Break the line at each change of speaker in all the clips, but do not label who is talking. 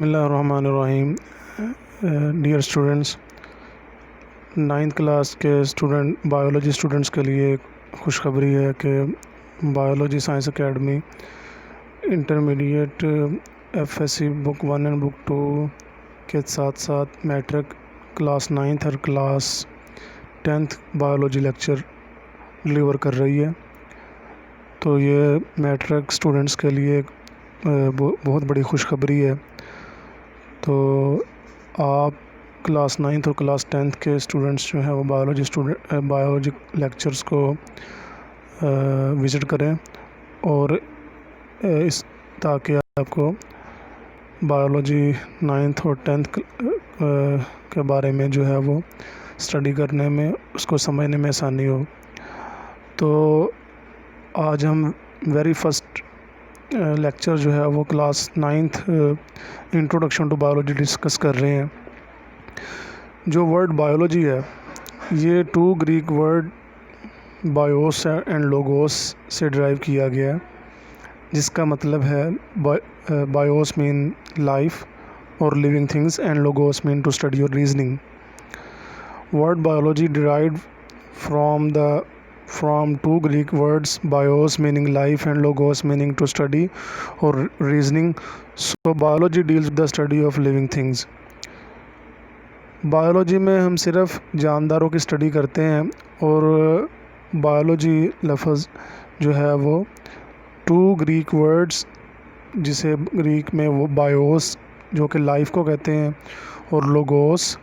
बिस्मिल्लाहिर्रहमानिर्रहीम। Dear students, ninth class के biology students के लिए खुशखबरी है कि biology science academy intermediate FSc book 1 and book 2 के साथ साथ मैट्रिक क्लास 9th और class 10th biology lecture deliver कर रही है। तो ये मैट्रिक स्टूडेंट्स के लिए बहुत बड़ी खुशखबरी है। तो आप क्लास 9th और क्लास 10th के स्टूडेंट्स जो हैं वो बायोलॉजी लेक्चर्स को विज़िट करें और इस ताकि आपको बायोलॉजी 9th और 10th के बारे में जो है वो स्टडी करने में, उसको समझने में आसानी हो। तो आज हम वेरी फर्स्ट लेक्चर जो है वो class 9th introduction to biology discuss कर रहे हैं। जो वर्ड बायोलॉजी है ये 2 Greek word bios and logos से ड्राइव किया गया है, जिसका मतलब है बायोस मीन लाइफ और living things and logos mean to study और reasoning. Word biology derived from 2 Greek words, bios meaning life and logos meaning to study or reasoning. So biology deals with the study of living things. Biology में हम सिर्फ जानदारों की study करते हैं और biology लफ्ज़ जो है वो 2 ग्रीक वर्ड्स, जिसे ग्रीक में वो बायोस जो कि लाइफ को कहते हैं और लोगोस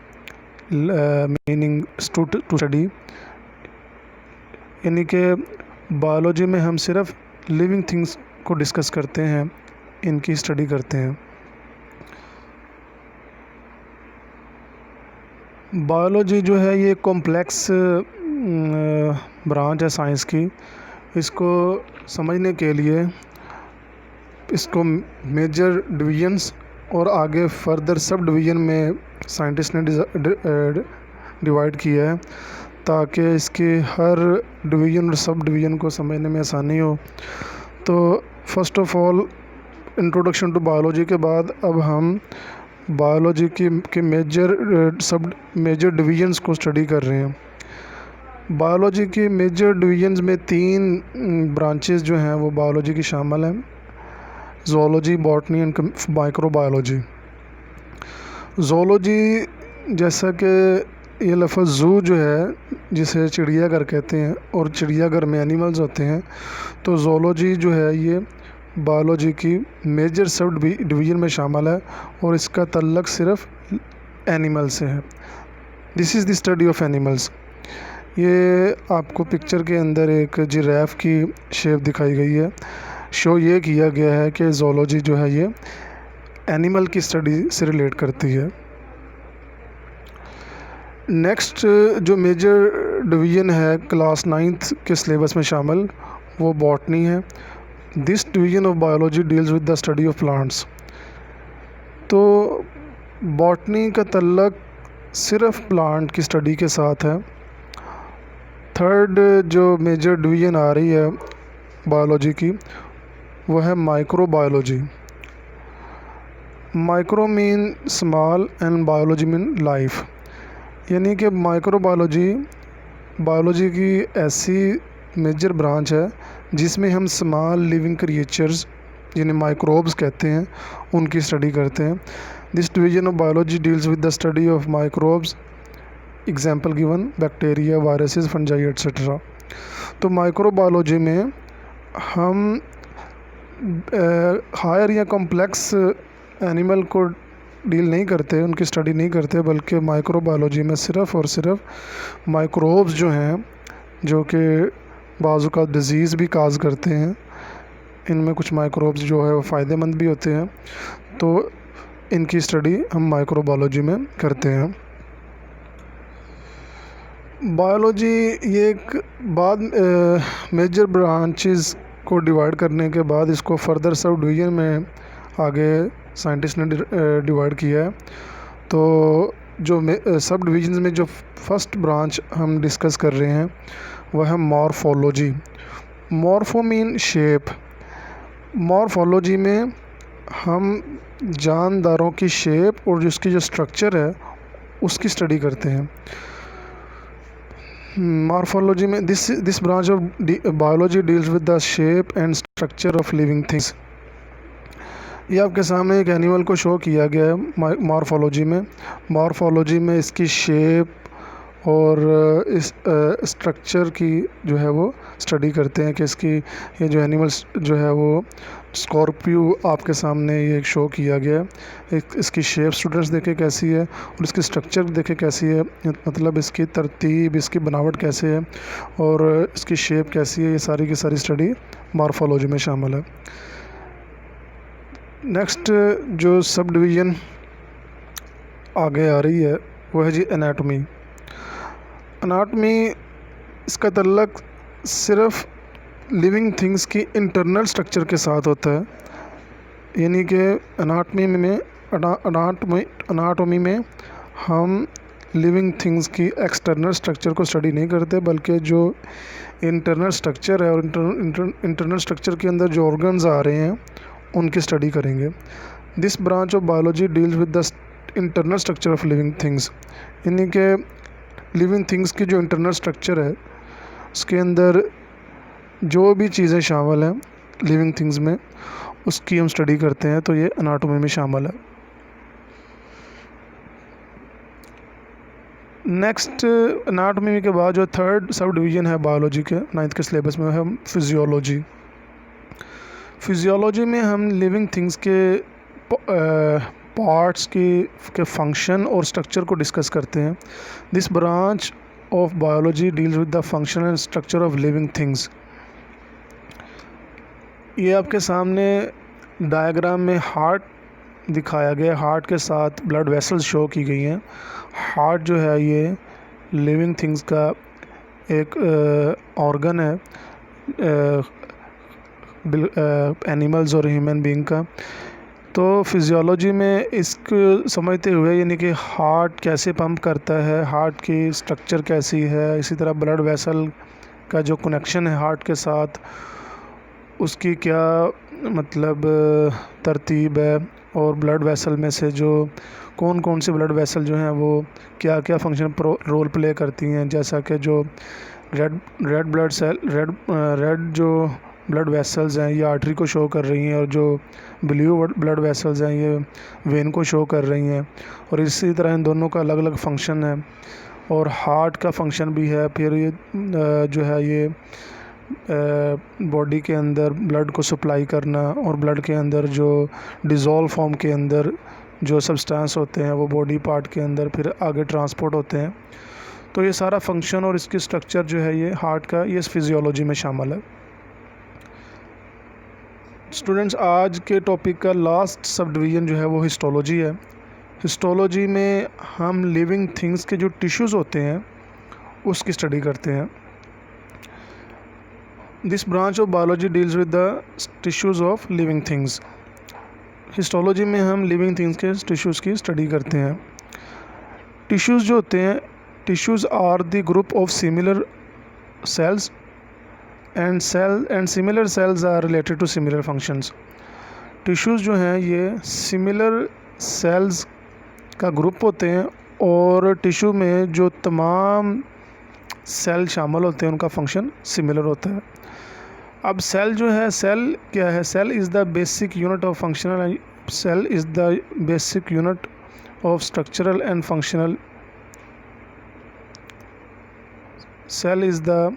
मीनिंग टू स्टडी, यानी कि बायोलॉजी में हम सिर्फ लिविंग थिंग्स को डिस्कस करते हैं, इनकी स्टडी करते हैं। बायोलॉजी जो है ये कॉम्प्लेक्स ब्रांच है साइंस की। इसको समझने के लिए इसको मेजर डिवीजन्स और आगे फर्दर सब डिवीज़न में साइंटिस्ट ने डिवाइड किया है ताकि इसके हर डिवीज़न और सब डिवीज़न को समझने में आसानी हो। तो first of all introduction to biology के बाद अब हम बायोलॉजी के मेजर डिवीज़न्स को स्टडी कर रहे हैं। बायोलॉजी की मेजर डिवीज़न्स में 3 ब्रांचेस जो हैं वो बायोलॉजी की शामिल हैं: zoology, botany and microbiology. Zoology, जैसा कि ये लफ्ज़ ज़ू जो है जिसे चिड़ियाघर कहते हैं और चिड़ियाघर में एनिमल्स होते हैं, तो ज़ूलॉजी जो है ये बायोलॉजी की मेजर सब डिवीज़न में शामिल है और इसका तल्लक सिर्फ एनिमल से है। This is the study of animals. ये आपको पिक्चर के अंदर एक जिराफ की शेप दिखाई गई है। शो ये किया गया है कि ज़ूलॉजी जो है ये एनिमल की स्टडी से रिलेट करती है। नेक्स्ट जो मेजर डिवीज़न है क्लास 9th के सिलेबस में शामिल, वो बॉटनी है। This division of biology deals with the study of plants. तो बॉटनी का तल्लक सिर्फ प्लांट की स्टडी के साथ है। थर्ड जो मेजर डिवीज़न आ रही है बायोलॉजी की वो है microbiology. Micro mean small and biology mean life, यानी कि बायोलॉजी की ऐसी मेजर ब्रांच है जिसमें हम स्मॉल लिविंग क्रिएचर्स जिन्हें माइक्रोब्स कहते हैं उनकी स्टडी करते हैं। This division of biology deals with the study of microbes, example given bacteria, viruses, fungi etcetera. तो माइक्रोबायोलॉजी में हम हायर या कॉम्प्लेक्स एनिमल को डील नहीं करते, उनकी स्टडी नहीं करते, बल्कि माइक्रोबायोलॉजी में सिर्फ़ और सिर्फ माइक्रोब्स जो हैं जो कि बाज़ू का डिज़ीज़ भी काज करते हैं, इनमें कुछ माइक्रोब्स जो है वो फ़ायदेमंद भी होते हैं, तो इनकी स्टडी हम माइक्रोबायोलॉजी में करते हैं। बायोलॉजी ये एक बाद मेजर ब्रांचेस को डिवाइड करने के बाद इसको फर्दर सब डिवीज़न में आगे साइंटिस्ट ने डिवाइड किया है। तो जो सब डिवीजन में जो फर्स्ट ब्रांच हम डिस्कस कर रहे हैं वह है morphology. Morpho mean shape. Morphology में हम जानदारों की शेप और जिसकी जो स्ट्रक्चर है उसकी स्टडी करते हैं। मॉर्फोलॉजी में this branch of biology deals with the shape and structure of living things. ये आपके सामने एक एनिमल को शो किया गया है मॉर्फोलॉजी में इसकी शेप और इस स्ट्रक्चर की जो है वो स्टडी करते हैं कि इसकी ये जो एनिमल्स जो है वो स्कॉर्पियो आपके सामने ये शो किया गया है। इसकी शेप स्टूडेंट्स देखें कैसी है और इसकी स्ट्रक्चर देखें कैसी है, मतलब इसकी तरतीब, इसकी बनावट कैसे है और इसकी शेप कैसी है, ये सारी की सारी स्टडी मॉर्फोलॉजी में शामिल है। नेक्स्ट जो सब डिवीज़न आगे आ रही है वो है जी एनाटॉमी। इसका तल्लक सिर्फ लिविंग थिंग्स की इंटरनल स्ट्रक्चर के साथ होता है, यानी कि अनाटॉमी में हम लिविंग थिंग्स की एक्सटर्नल स्ट्रक्चर को स्टडी नहीं करते, बल्कि जो इंटरनल स्ट्रक्चर है और इंटरनल स्ट्रक्चर के अंदर जो ऑर्गन्स आ रहे हैं उनकी स्टडी करेंगे। This branch of biology deals with the internal structure of living things, यानी कि लिविंग थिंग्स की जो इंटरनल स्ट्रक्चर है उसके अंदर जो भी चीज़ें शामिल हैं लिविंग थिंग्स में उसकी हम स्टडी करते हैं, तो ये एनाटॉमी में शामिल है। नेक्स्ट एनाटॉमी के बाद जो थर्ड सब डिवीज़न है बायोलॉजी के 9th के सिलेबस में है फिजियोलॉजी। फिजियोलॉजी में हम लिविंग थिंग्स के पार्ट्स के फंक्शन और स्ट्रक्चर को डिस्कस करते हैं। This branch of biology deals with the function and structure of living things. ये आपके सामने डायग्राम में हार्ट दिखाया गया, हार्ट के साथ ब्लड वेसल्स शो की गई हैं। हार्ट जो है ये लिविंग थिंग्स का एक ऑर्गन है, एनिमल्स और ह्यूमन बीइंग का। तो फिजियोलॉजी में इसको समझते हुए, यानी कि हार्ट कैसे पंप करता है, हार्ट की स्ट्रक्चर कैसी है, इसी तरह ब्लड वेसल का जो कनेक्शन है हार्ट के साथ उसकी क्या मतलब तरतीब है, और ब्लड वेसल में से जो कौन कौन से ब्लड वेसल जो हैं वो क्या क्या फंक्शन रोल प्ले करती हैं, जैसा कि जो रेड जो ब्लड वेसल्स हैं ये आर्टरी को शो कर रही हैं, और जो ब्लू ब्लड वेसल्स हैं ये वेन को शो कर रही हैं, और इसी तरह इन दोनों का अलग अलग फंक्शन है। और हार्ट का फंक्शन भी है, फिर ये जो है ये बॉडी के अंदर ब्लड को सप्लाई करना, और ब्लड के अंदर जो डिज़ोल्व फॉर्म के अंदर जो सब्सटेंस होते हैं वो बॉडी पार्ट के अंदर फिर आगे ट्रांसपोर्ट होते हैं। तो ये सारा फंक्शन और इसकी स्ट्रक्चर जो है ये हार्ट का, ये फिजियोलॉजी में शामिल है। स्टूडेंट्स, आज के टॉपिक का लास्ट सब डिवीज़न जो है वो हिस्टोलॉजी है। हिस्टोलॉजी में हम लिविंग थिंग्स के जो टिश्यूज़ होते हैं उसकी स्टडी करते हैं। This branch of biology deals with the tissues of living things. Histology में हम लिविंग थिंग्स के टिश्यूज़ की स्टडी करते हैं। टिश्यूज़ जो होते हैं, tissues are the group of similar cells and similar cells are related to similar functions. Tissues जो हैं ये सिमिलर सेल्स का ग्रुप होते हैं, और टिश्यू में जो तमाम सेल शामिल होते हैं उनका फंक्शन सिमिलर होता है। अब सेल जो है, सेल क्या है? Cell is the basic unit of functional, cell is the basic unit of structural and functional, cell is the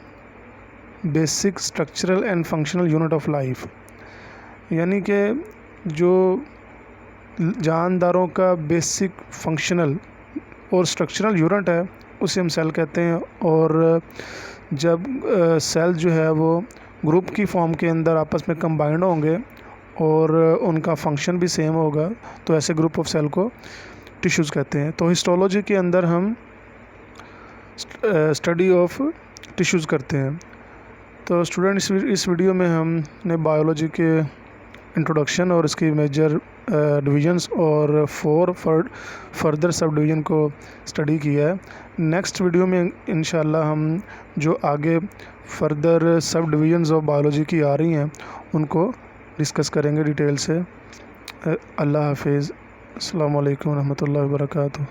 basic structural and functional unit of life, यानी कि जो जानदारों का बेसिक फंक्शनल और स्ट्रक्चरल यूनिट है उसे हम सेल कहते हैं। और जब सेल जो है वो ग्रुप की फॉर्म के अंदर आपस में कंबाइंड होंगे और उनका फंक्शन भी सेम होगा, तो ऐसे ग्रुप ऑफ सेल को टिश्यूज़ कहते हैं। तो हिस्टोलॉजी के अंदर हम स्टडी ऑफ टिश्यूज़ करते हैं। तो स्टूडेंट्स, इस वीडियो में हमने बायोलॉजी के इंट्रोडक्शन और इसकी मेजर डिवीजन्स और 4 फर्दर सब डिवीज़न को स्टडी किया है। नेक्स्ट वीडियो में इंशाल्लाह हम जो आगे फर्दर सब डिवीजन्स ऑफ बायोलॉजी की आ रही हैं उनको डिस्कस करेंगे डिटेल से। अल्लाह हाफिज़। अस्सलामु अलैकुम रहमतुल्लाहि व बरकातुहू।